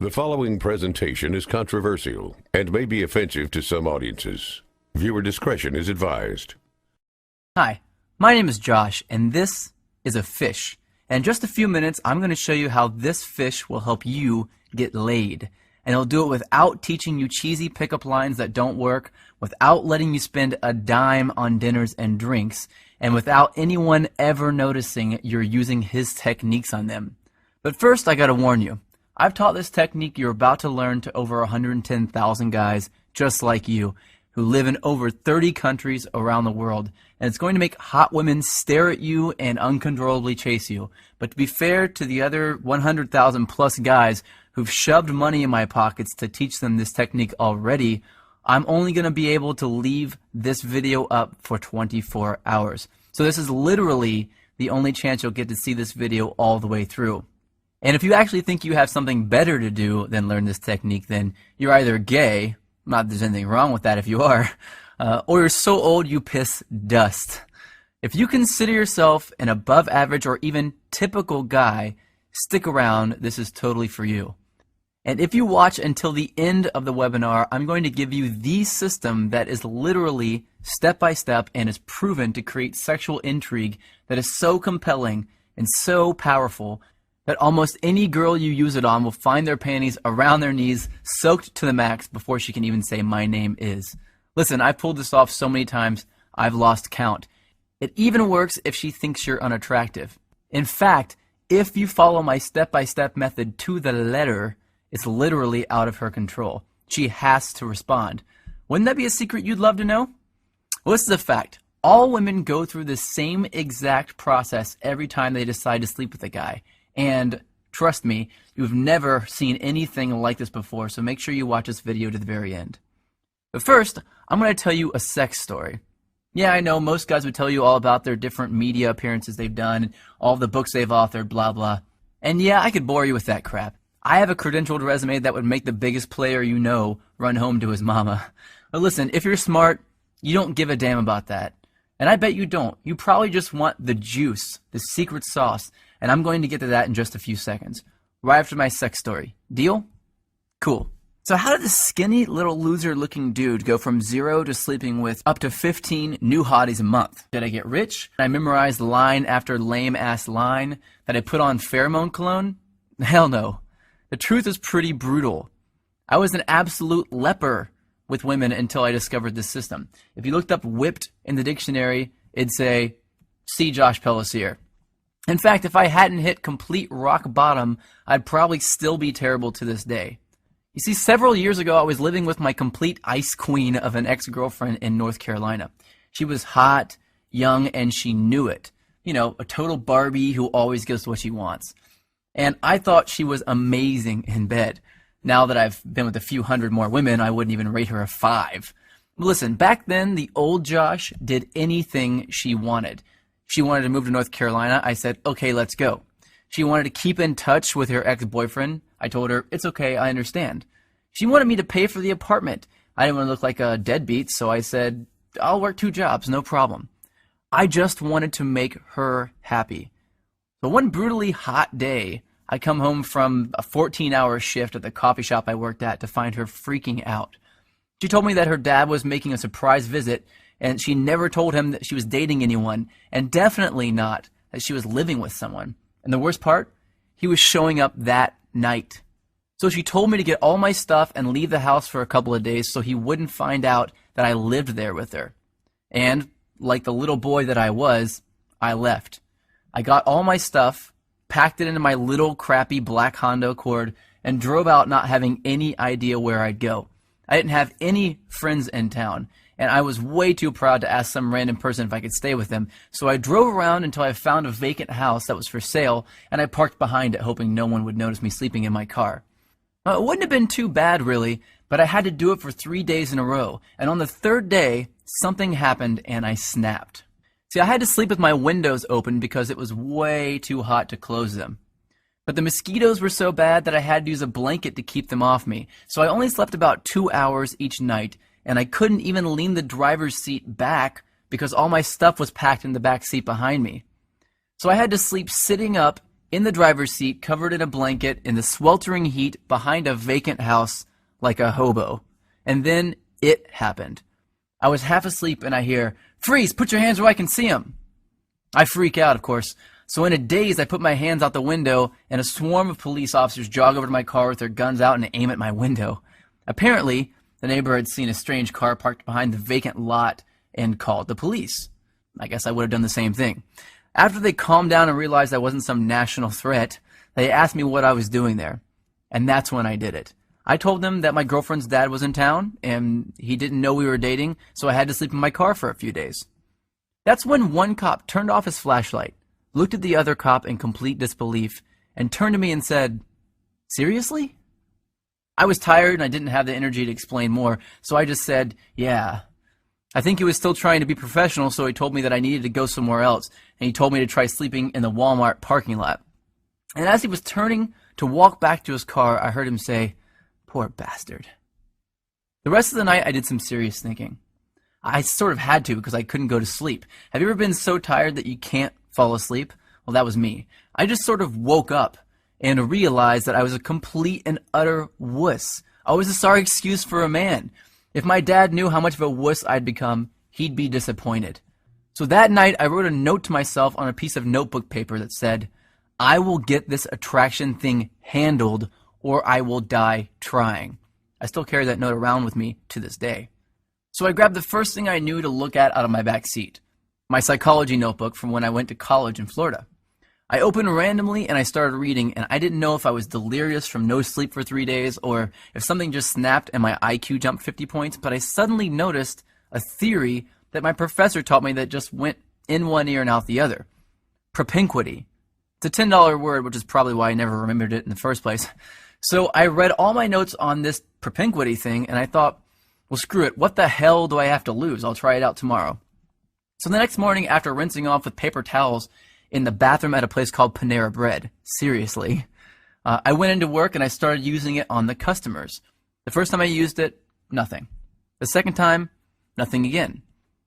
The following presentation is controversial and may be offensive to some audiences. Viewer discretion is advised. Hi, my name is Josh, and this is a fish. And in just a few minutes, I'm going to show you how this fish will help you get laid. And it'll do it without teaching you cheesy pickup lines that don't work, without letting you spend a dime on dinners and drinks, and without anyone ever noticing you're using his techniques on them. But first, I gotta warn you. I've taught this technique you're about to learn to over 110,000 guys just like you who live in over 30 countries around the world, and it's going to make hot women stare at you and uncontrollably chase you. But to be fair to the other 100,000 plus guys who've shoved money in my pockets to teach them this technique already, I'm only going to be able to leave this video up for 24 hours. So this is literally the only chance you'll get to see this video all the way through. And if you actually think you have something better to do than learn this technique, then you're either gay, not that there's anything wrong with that if you are, or you're so old you piss dust. If you consider yourself an above average or even typical guy, stick around, this is totally for you. And if you watch until the end of the webinar, I'm going to give you the system that is literally step by step and is proven to create sexual intrigue that is so compelling and so powerful that almost any girl you use it on will find their panties around their knees, soaked to the max before she can even say, "My name is." Listen, I've pulled this off so many times, I've lost count. It even works if she thinks you're unattractive. In fact, if you follow my step-by-step method to the letter, it's literally out of her control. She has to respond. Wouldn't that be a secret you'd love to know? Well, this is a fact. All women go through the same exact process every time they decide to sleep with a guy. And trust me, you've never seen anything like this before, so make sure you watch this video to the very end. But first, I'm going to tell you a sex story. Yeah, I know most guys would tell you all about their different media appearances they've done, and all the books they've authored, blah, blah. And yeah, I could bore you with that crap. I have a credentialed resume that would make the biggest player you know run home to his mama. But listen, if you're smart, you don't give a damn about that. And I bet you don't. You probably just want the juice, the secret sauce, and I'm going to get to that in just a few seconds, right after my sex story. Deal? Cool. So how did this skinny little loser looking dude go from 0 to sleeping with up to 15 new hotties a month? Did I get rich? Did I memorize line after lame ass line? Did I put on pheromone cologne? Hell no. The truth is pretty brutal. I was an absolute leper with women until I discovered this system. If you looked up whipped in the dictionary, it'd say, see Josh Pellicer. In fact, if I hadn't hit complete rock bottom, I'd probably still be terrible to this day. You see, several years ago, I was living with my complete ice queen of an ex-girlfriend in North Carolina. She was hot, young, and she knew it. You know, a total Barbie who always gets what she wants. And I thought she was amazing in bed. Now that I've been with a few hundred more women, I wouldn't even rate her a 5. Listen, back then, the old Josh did anything she wanted. She wanted to move to North Carolina. I said, okay, let's go. She wanted to keep in touch with her ex-boyfriend. I told her, it's okay, I understand. She wanted me to pay for the apartment. I didn't want to look like a deadbeat, so I said, I'll work 2 jobs, no problem. I just wanted to make her happy. So one brutally hot day, I come home from a 14-hour shift at the coffee shop I worked at to find her freaking out. She told me that her dad was making a surprise visit, and she never told him that she was dating anyone, and definitely not that she was living with someone. And the worst part, he was showing up that night. So she told me to get all my stuff and leave the house for a couple of days so he wouldn't find out that I lived there with her. And, like the little boy that I was, I left. I got all my stuff, packed it into my little crappy black Honda Accord, and drove out not having any idea where I'd go. I didn't have any friends in town, and I was way too proud to ask some random person if I could stay with them, so I drove around until I found a vacant house that was for sale, and I parked behind it hoping no one would notice me sleeping in my car. It wouldn't have been too bad, really, but I had to do it for 3 days in a row, and on the 3rd day, something happened and I snapped. See, I had to sleep with my windows open because it was way too hot to close them. But the mosquitoes were so bad that I had to use a blanket to keep them off me, so I only slept about 2 hours each night, and I couldn't even lean the driver's seat back because all my stuff was packed in the back seat behind me. So I had to sleep sitting up in the driver's seat, covered in a blanket, in the sweltering heat, behind a vacant house, like a hobo. And then it happened. I was half asleep and I hear, "Freeze, put your hands where I can see them." I freak out, of course. So in a daze, I put my hands out the window and a swarm of police officers jog over to my car with their guns out and aim at my window. Apparently, the neighbor had seen a strange car parked behind the vacant lot and called the police. I guess I would have done the same thing. After they calmed down and realized I wasn't some national threat, they asked me what I was doing there. And that's when I did it. I told them that my girlfriend's dad was in town and he didn't know we were dating, so I had to sleep in my car for a few days. That's when one cop turned off his flashlight, looked at the other cop in complete disbelief, and turned to me and said, "Seriously?" I was tired and I didn't have the energy to explain more, so I just said, "Yeah." I think he was still trying to be professional, so he told me that I needed to go somewhere else, and he told me to try sleeping in the Walmart parking lot. And as he was turning to walk back to his car, I heard him say, "Poor bastard." The rest of the night, I did some serious thinking. I sort of had to because I couldn't go to sleep. Have you ever been so tired that you can't fall asleep? Well, that was me. I just sort of woke up and realized that I was a complete and utter wuss. I was a sorry excuse for a man. If my dad knew how much of a wuss I'd become, he'd be disappointed. So that night, I wrote a note to myself on a piece of notebook paper that said, "I will get this attraction thing handled or I will die trying." I still carry that note around with me to this day. So I grabbed the first thing I knew to look at out of my back seat, my psychology notebook from when I went to college in Florida. I opened randomly and I started reading, and I didn't know if I was delirious from no sleep for 3 days or if something just snapped and my IQ jumped 50 points, but I suddenly noticed a theory that my professor taught me that just went in one ear and out the other. Propinquity. It's a $10 word, which is probably why I never remembered it in the first place. So I read all my notes on this propinquity thing, and I thought, well, screw it. What the hell do I have to lose? I'll try it out tomorrow. So the next morning, after rinsing off with paper towels in the bathroom at a place called Panera Bread, seriously, I went into work and I started using it on the customers. The first time I used it, nothing. The second time, nothing again.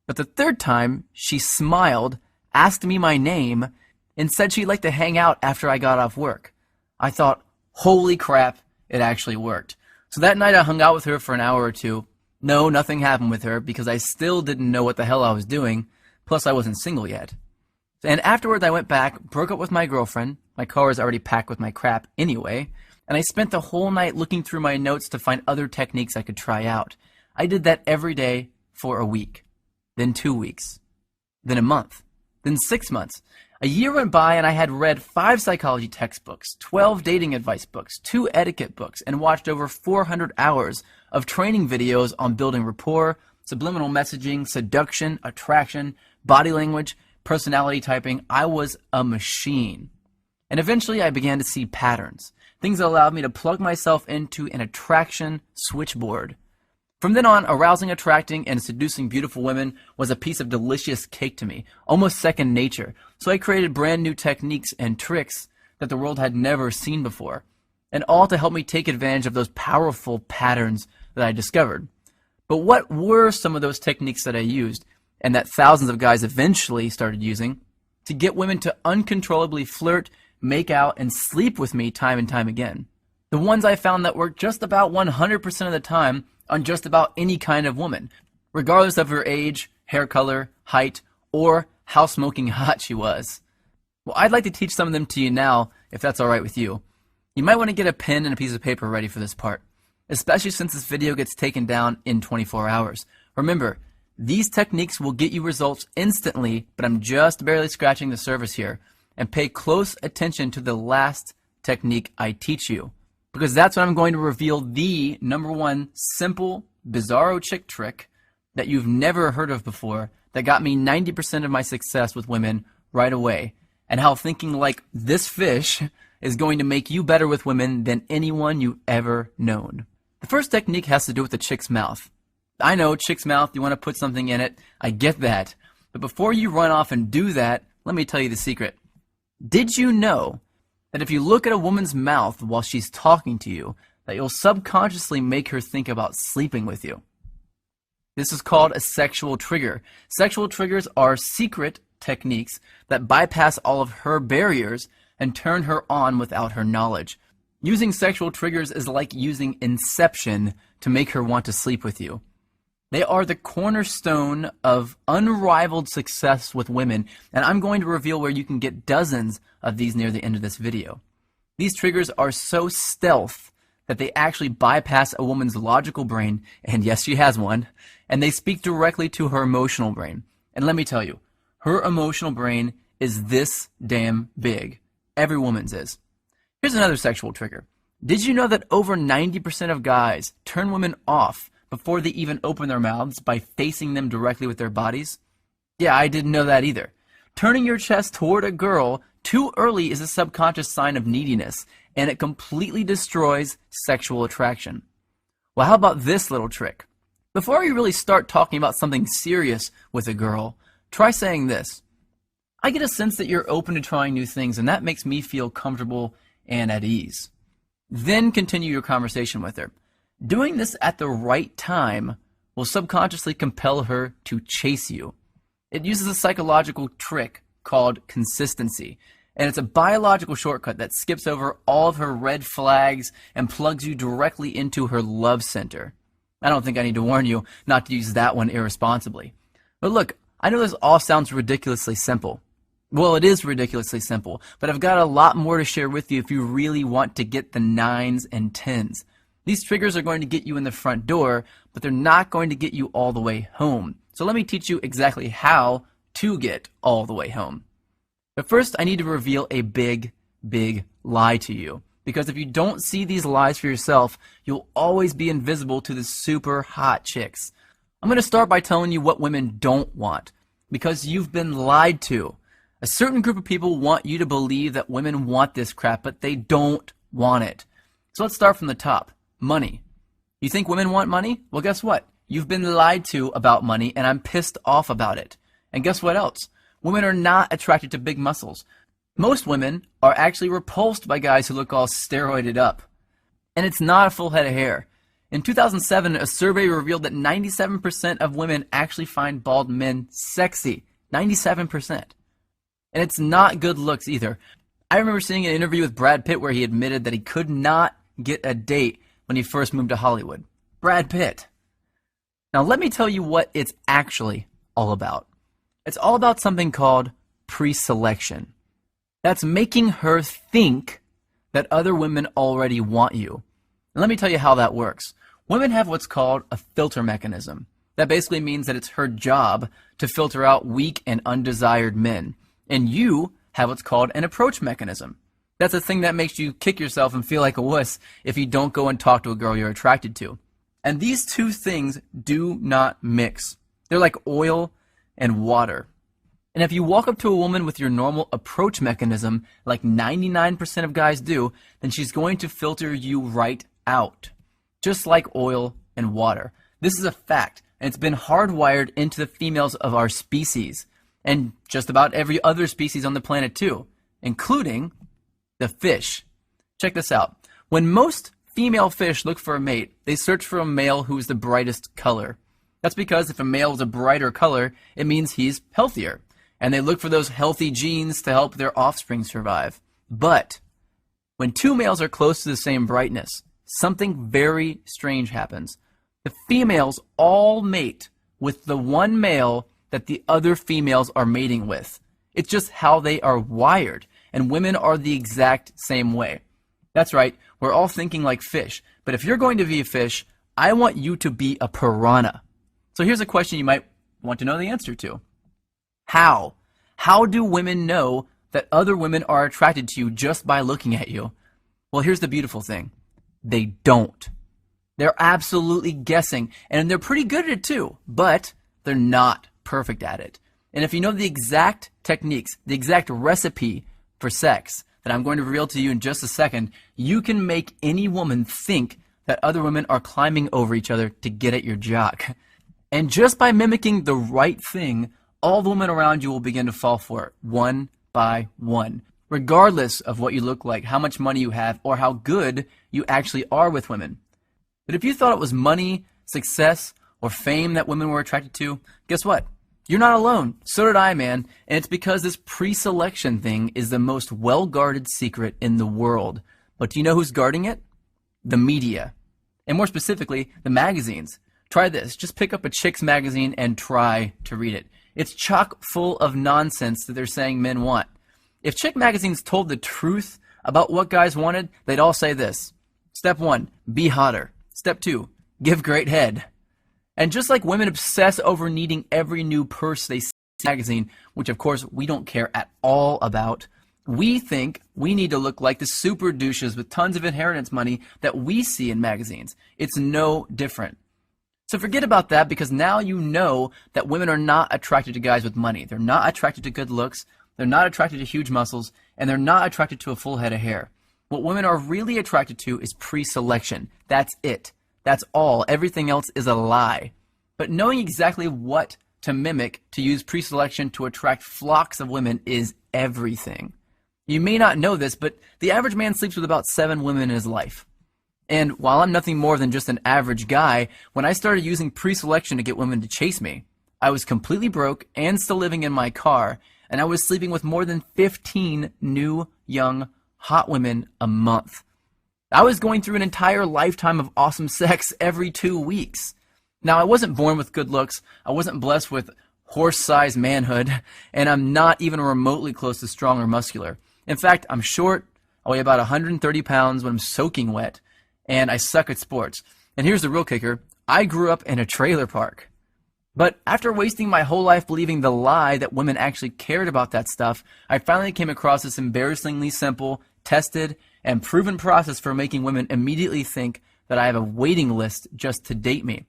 But the third time, she smiled, asked me my name, and said she'd like to hang out after I got off work. I thought, holy crap, it actually worked. So that night I hung out with her for an hour or two. No, nothing happened with her because I still didn't know what the hell I was doing, plus I wasn't single yet. And afterwards I went back, broke up with my girlfriend. My car was already packed with my crap anyway, and I spent the whole night looking through my notes to find other techniques I could try out. I did that every day for a week, then 2 weeks, then a month, then 6 months. A year went by and I had read 5 psychology textbooks, 12 dating advice books, 2 etiquette books, and watched over 400 hours of training videos on building rapport, subliminal messaging, seduction, attraction, body language, personality typing. I was a machine. And eventually I began to see patterns, things that allowed me to plug myself into an attraction switchboard. From then on, arousing, attracting, and seducing beautiful women was a piece of delicious cake to me, almost second nature. So I created brand new techniques and tricks that the world had never seen before, and all to help me take advantage of those powerful patterns that I discovered. But what were some of those techniques that I used, and that thousands of guys eventually started using, to get women to uncontrollably flirt, make out, and sleep with me time and time again? The ones I found that worked just about 100% of the time on just about any kind of woman, regardless of her age, hair color, height, or how smoking hot she was. Well, I'd like to teach some of them to you now, if that's alright with you. You might want to get a pen and a piece of paper ready for this part, especially since this video gets taken down in 24 hours. Remember, these techniques will get you results instantly, but I'm just barely scratching the surface here. And pay close attention to the last technique I teach you, because that's when I'm going to reveal the #1 simple, bizarro chick trick that you've never heard of before that got me 90% of my success with women right away, and how thinking like this fish is going to make you better with women than anyone you've ever known. The first technique has to do with the chick's mouth. I know, chick's mouth, you want to put something in it. I get that. But before you run off and do that, let me tell you the secret. Did you know that if you look at a woman's mouth while she's talking to you, that you'll subconsciously make her think about sleeping with you? This is called a sexual trigger. Sexual triggers are secret techniques that bypass all of her barriers and turn her on without her knowledge. Using sexual triggers is like using Inception to make her want to sleep with you. They are the cornerstone of unrivaled success with women, and I'm going to reveal where you can get dozens of these near the end of this video. These triggers are so stealth that they actually bypass a woman's logical brain, and yes, she has one, and they speak directly to her emotional brain. And let me tell you, her emotional brain is this damn big. Every woman's is. Here's another sexual trigger. Did you know that over 90% of guys turn women off before they even open their mouths by facing them directly with their bodies? Yeah, I didn't know that either. Turning your chest toward a girl too early is a subconscious sign of neediness, and it completely destroys sexual attraction. Well, how about this little trick? Before you really start talking about something serious with a girl, try saying this. I get a sense that you're open to trying new things, and that makes me feel comfortable and at ease. Then continue your conversation with her. Doing this at the right time will subconsciously compel her to chase you. It uses a psychological trick called consistency, and it's a biological shortcut that skips over all of her red flags and plugs you directly into her love center. I don't think I need to warn you not to use that one irresponsibly. But look, I know this all sounds ridiculously simple. Well, it is ridiculously simple, but I've got a lot more to share with you if you really want to get the 9s and 10s. These triggers are going to get you in the front door, but they're not going to get you all the way home. So let me teach you exactly how to get all the way home. But first, I need to reveal a big, big lie to you. Because if you don't see these lies for yourself, you'll always be invisible to the super hot chicks. I'm going to start by telling you what women don't want. Because you've been lied to. A certain group of people want you to believe that women want this crap, but they don't want it. So let's start from the top. Money. You think women want money? Well, guess what? You've been lied to about money, and I'm pissed off about it. And guess what else? Women are not attracted to big muscles. Most women are actually repulsed by guys who look all steroided up. And it's not a full head of hair. In 2007, a survey revealed that 97% of women actually find bald men sexy. 97%. And it's not good looks either. I remember seeing an interview with Brad Pitt where he admitted that he could not get a date when he first moved to Hollywood. Brad Pitt. Now let me tell you what it's actually all about. It's all about something called pre-selection. That's making her think that other women already want you. And let me tell you how that works. Women have what's called a filter mechanism. That basically means that it's her job to filter out weak and undesired men. And you have what's called an approach mechanism. That's a thing that makes you kick yourself and feel like a wuss if you don't go and talk to a girl you're attracted to. And these two things do not mix. They're like oil and water. And if you walk up to a woman with your normal approach mechanism, like 99% of guys do, then she's going to filter you right out. Just like oil and water. This is a fact, and it's been hardwired into the females of our species. And just about every other species on the planet too, including the fish. Check this out. When most female fish look for a mate, they search for a male who is the brightest color. That's because if a male is a brighter color, it means he's healthier. And they look for those healthy genes to help their offspring survive. But when two males are close to the same brightness, something very strange happens. The females all mate with the one male that the other females are mating with. It's just how they are wired. And women are the exact same way. That's right, we're all thinking like fish. But if you're going to be a fish, I want you to be a piranha. So here's a question you might want to know the answer to. How? How do women know that other women are attracted to you just by looking at you? Well, here's the beautiful thing. They don't. They're absolutely guessing, and they're pretty good at it too, but they're not perfect at it. And if you know the exact techniques, the exact recipe for sex that I'm going to reveal to you in just a second, you can make any woman think that other women are climbing over each other to get at your jock. And just by mimicking the right thing, all the women around you will begin to fall for it, one by one, regardless of what you look like, how much money you have, or how good you actually are with women. But if you thought it was money, success, or fame that women were attracted to, guess what? You're not alone. So did I, man. And it's because this pre-selection thing is the most well-guarded secret in the world. But do you know who's guarding it? The media. And more specifically, the magazines. Try this. Just pick up a chick's magazine and try to read it. It's chock full of nonsense that they're saying men want. If chick magazines told the truth about what guys wanted, they'd all say this. Step 1, be hotter. Step 2, give great head. And just like women obsess over needing every new purse they see in a magazine, which of course we don't care at all about, we think we need to look like the super douches with tons of inheritance money that we see in magazines. It's no different. So forget about that, because now you know that women are not attracted to guys with money. They're not attracted to good looks. They're not attracted to huge muscles. And they're not attracted to a full head of hair. What women are really attracted to is pre-selection. That's it. That's all. Everything else is a lie. But knowing exactly what to mimic to use pre-selection to attract flocks of women is everything. You may not know this, but the average man sleeps with about 7 women in his life. And while I'm nothing more than just an average guy, when I started using pre-selection to get women to chase me, I was completely broke and still living in my car, and I was sleeping with more than 15 new, young, hot women a month. I was going through an entire lifetime of awesome sex every 2 weeks. Now, I wasn't born with good looks, I wasn't blessed with horse-sized manhood, and I'm not even remotely close to strong or muscular. In fact, I'm short, I weigh about 130 pounds when I'm soaking wet, and I suck at sports. And here's the real kicker, I grew up in a trailer park. But after wasting my whole life believing the lie that women actually cared about that stuff, I finally came across this embarrassingly simple, tested, and proven process for making women immediately think that I have a waiting list just to date me.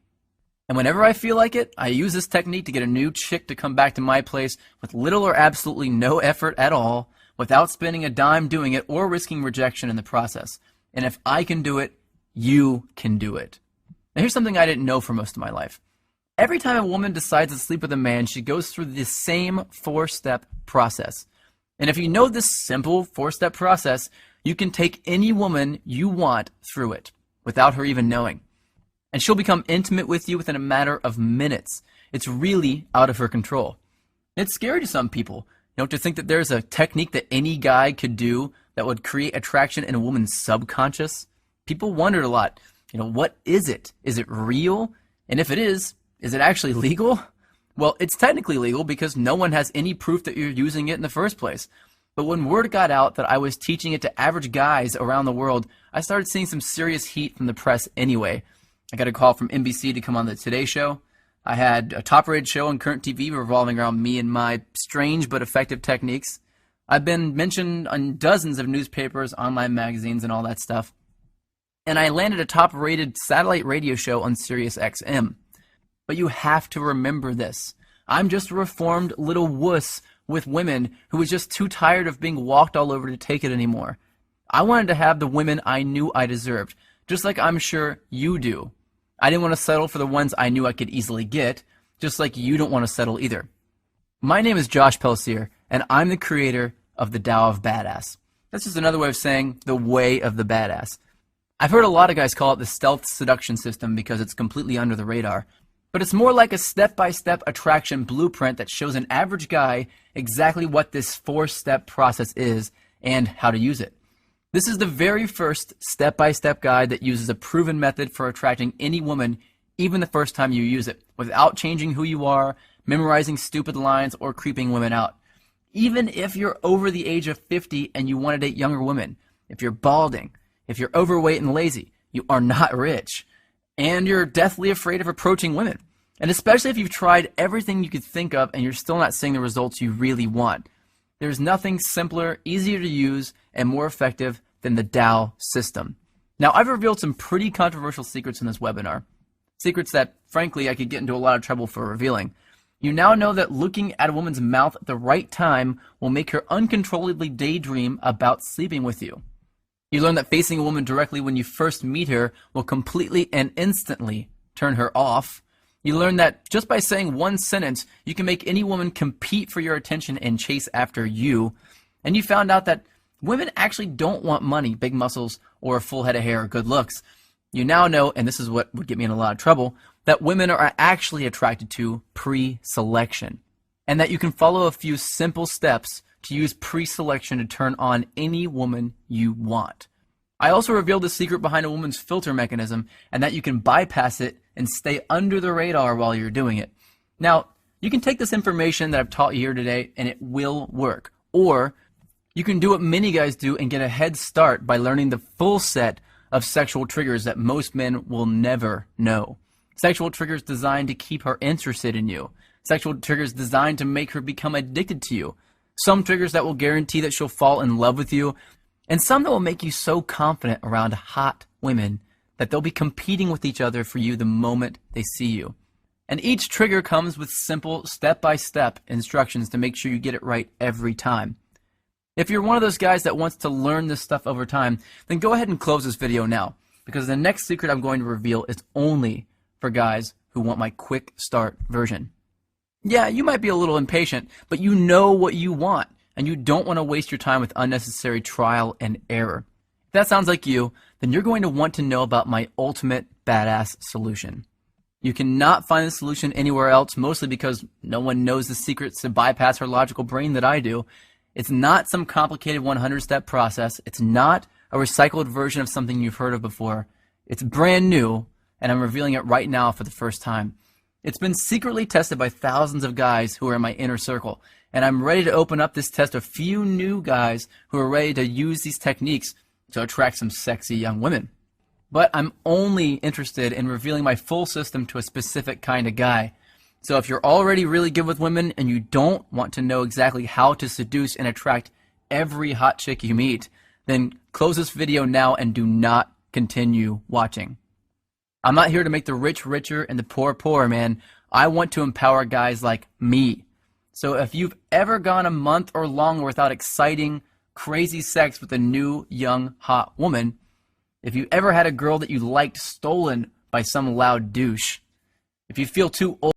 And whenever I feel like it, I use this technique to get a new chick to come back to my place with little or absolutely no effort at all, without spending a dime doing it or risking rejection in the process. And if I can do it, you can do it. Now here's something I didn't know for most of my life. Every time a woman decides to sleep with a man, she goes through the same 4-step process. And if you know this simple 4-step process, you can take any woman you want through it without her even knowing. And she'll become intimate with you within a matter of minutes. It's really out of her control. It's scary to some people, to think that there's a technique that any guy could do that would create attraction in a woman's subconscious. People wondered a lot, what is it? Is it real? And if it is it actually legal? Well, it's technically legal because no one has any proof that you're using it in the first place. But when word got out that I was teaching it to average guys around the world, I started seeing some serious heat from the press anyway. I got a call from NBC to come on the Today Show. I had a top-rated show on current TV revolving around me and my strange but effective techniques. I've been mentioned on dozens of newspapers, online magazines, and all that stuff. And I landed a top-rated satellite radio show on Sirius XM. But you have to remember this. I'm just a reformed little wuss with women who was just too tired of being walked all over to take it anymore. I wanted to have the women I knew I deserved, just like I'm sure you do. I didn't want to settle for the ones I knew I could easily get, just like you don't want to settle either. My name is Josh Pellicer, and I'm the creator of the Tao of Badass. That's just another way of saying the way of the badass. I've heard a lot of guys call it the stealth seduction system because it's completely under the radar. But it's more like a step-by-step attraction blueprint that shows an average guy exactly what this 4-step process is and how to use it. This is the very first step-by-step guide that uses a proven method for attracting any woman, even the first time you use it, without changing who you are, memorizing stupid lines, or creeping women out. Even if you're over the age of 50 and you want to date younger women, if you're balding, if you're overweight and lazy, you are not rich, and you're deathly afraid of approaching women. And especially if you've tried everything you could think of and you're still not seeing the results you really want. There's nothing simpler, easier to use, and more effective than the Tao system. Now, I've revealed some pretty controversial secrets in this webinar. Secrets that, frankly, I could get into a lot of trouble for revealing. You now know that looking at a woman's mouth at the right time will make her uncontrollably daydream about sleeping with you. You learn that facing a woman directly when you first meet her will completely and instantly turn her off. You learn that just by saying one sentence, you can make any woman compete for your attention and chase after you. And you found out that women actually don't want money, big muscles, or a full head of hair or good looks. You now know, and this is what would get me in a lot of trouble, that women are actually attracted to pre-selection. and that you can follow a few simple steps to use pre-selection to turn on any woman you want. I also revealed the secret behind a woman's filter mechanism and that you can bypass it and stay under the radar while you're doing it. Now, you can take this information that I've taught you here today and it will work. Or you can do what many guys do and get a head start by learning the full set of sexual triggers that most men will never know. Sexual triggers designed to keep her interested in you. Sexual triggers designed to make her become addicted to you. Some triggers that will guarantee that she'll fall in love with you. And some that will make you so confident around hot women that they'll be competing with each other for you the moment they see you. And each trigger comes with simple step-by-step instructions to make sure you get it right every time. If you're one of those guys that wants to learn this stuff over time, then go ahead and close this video now, because the next secret I'm going to reveal is only for guys who want my quick start version. Yeah, you might be a little impatient, but you know what you want, and you don't want to waste your time with unnecessary trial and error. If that sounds like you, then you're going to want to know about my ultimate badass solution. You cannot find the solution anywhere else, mostly because no one knows the secrets to bypass her logical brain that I do. It's not some complicated 100-step process. It's not a recycled version of something you've heard of before. It's brand new, and I'm revealing it right now for the first time. It's been secretly tested by thousands of guys who are in my inner circle, and I'm ready to open up this test to a few new guys who are ready to use these techniques to attract some sexy young women. But I'm only interested in revealing my full system to a specific kind of guy. So if you're already really good with women and you don't want to know exactly how to seduce and attract every hot chick you meet, then close this video now and do not continue watching. I'm not here to make the rich richer and the poor poorer, man. I want to empower guys like me. So if you've ever gone a month or longer without exciting, crazy sex with a new, young, hot woman, if you ever had a girl that you liked stolen by some loud douche, if you feel too old